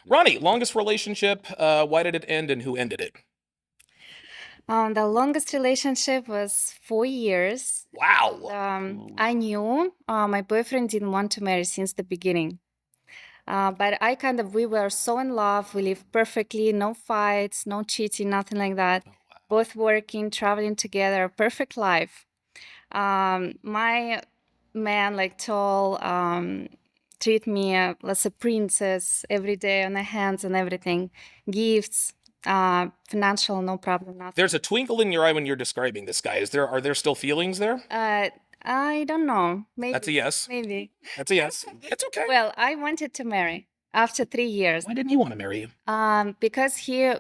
Ronnie, longest relationship, why did it end and who ended it? The longest relationship was 4 years. Wow. I knew my boyfriend didn't want to marry since the beginning. But we were so in love. We lived perfectly, no fights, no cheating, nothing like that. Both working, traveling together, perfect life. My man, like tall, treat me as a princess every day on the hands and everything. Gifts, financial, no problem, nothing. There's a twinkle in your eye when you're describing this guy. Are there still feelings there? I don't know. That's a Maybe, yes. maybe. That's a yes. It's okay. Well, I wanted to marry after 3 years. Why didn't he want to marry you? Because he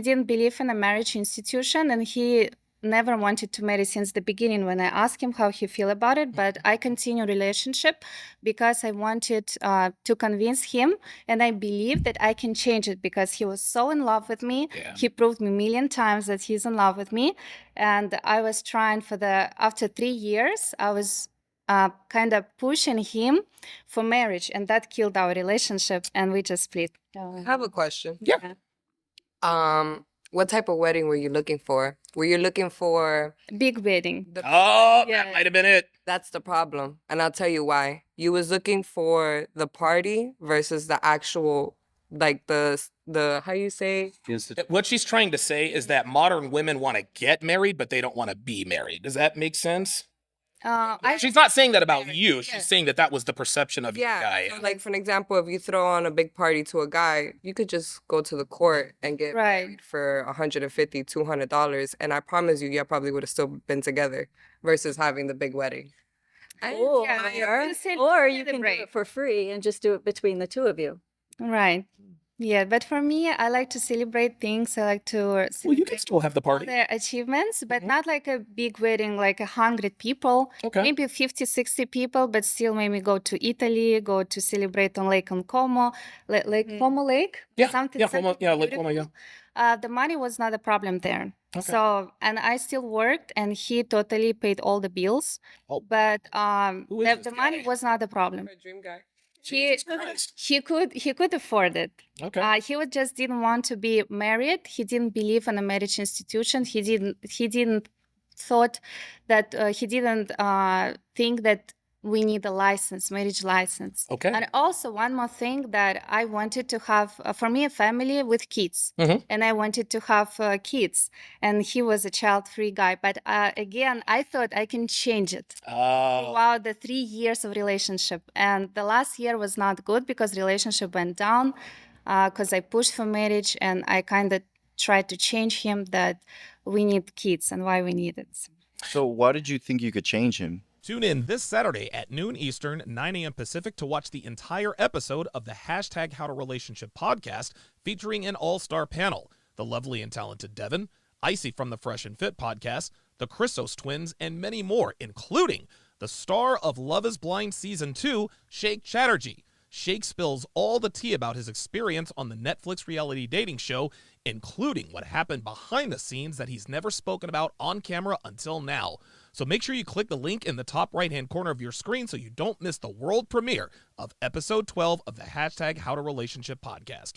didn't believe in a marriage institution, and he never wanted to marry since the beginning when I asked him how he feel about it. But I continue relationship because I wanted to convince him, and I believe that I can change it because he was so in love with me. Yeah. He proved me a million times that he's in love with me, and I was trying after 3 years, I was kind of pushing him for marriage, and that killed our relationship, and we just split. I have a question. Yeah. What type of wedding were you looking for? Were you looking for Big wedding. Oh, Yeah. that might have been it. That's the problem, and I'll tell you why. You was looking for the party versus the actual, like the how you say? What she's trying to say is that modern women want to get married, but they don't want to be married. Does that make sense? She's not saying that about you. She's saying that was the perception of your guy. So like for an example, if you throw on a big party to a guy, you could just go to the court and get married for $150, $200, and I promise you, y'all probably would have still been together versus having the big wedding. Or, or you can do it for free and just do it between the two of you. Right. Yeah, but for me, I like to celebrate things. I like to Well, you can still have the party. their achievements, but not like a big wedding, like 100 people, Okay. maybe 50, 60 people, but still maybe go to Italy, go to celebrate on Lake Como, Lake Como Lake. Yeah, something, yeah, something Lake Como, yeah. The money was not a problem there. Okay. So, and I still worked, and he totally paid all the bills. Oh. But Who is the this money guy? was not a problem. My dream guy. He could afford it. Okay. He just didn't want to be married. He didn't believe in a marriage institution. He didn't thought that he didn't think that we need a marriage license. Okay. And also one more thing that I wanted to have for me a family with kids, and I wanted to have kids. And he was a child-free guy, but again, I thought I can change it throughout the 3 years of relationship. And the last year was not good because relationship went down because I pushed for marriage, and I kind of tried to change him that we need kids and why we need it. So why did you think you could change him? Tune in this Saturday at noon Eastern, 9 a.m. Pacific to watch the entire episode of the hashtag How to Relationship podcast featuring an all-star panel. The lovely and talented Devin, Icy from the Fresh and Fit podcast, the Christos twins, and many more, including the star of Love is Blind Season 2, Shake Chatterjee. Shake spills all the tea about his experience on the Netflix reality dating show, including what happened behind the scenes that he's never spoken about on camera until now. So make sure you click the link in the top right-hand corner of your screen so you don't miss the world premiere of episode 12 of the hashtag How to Relationship podcast.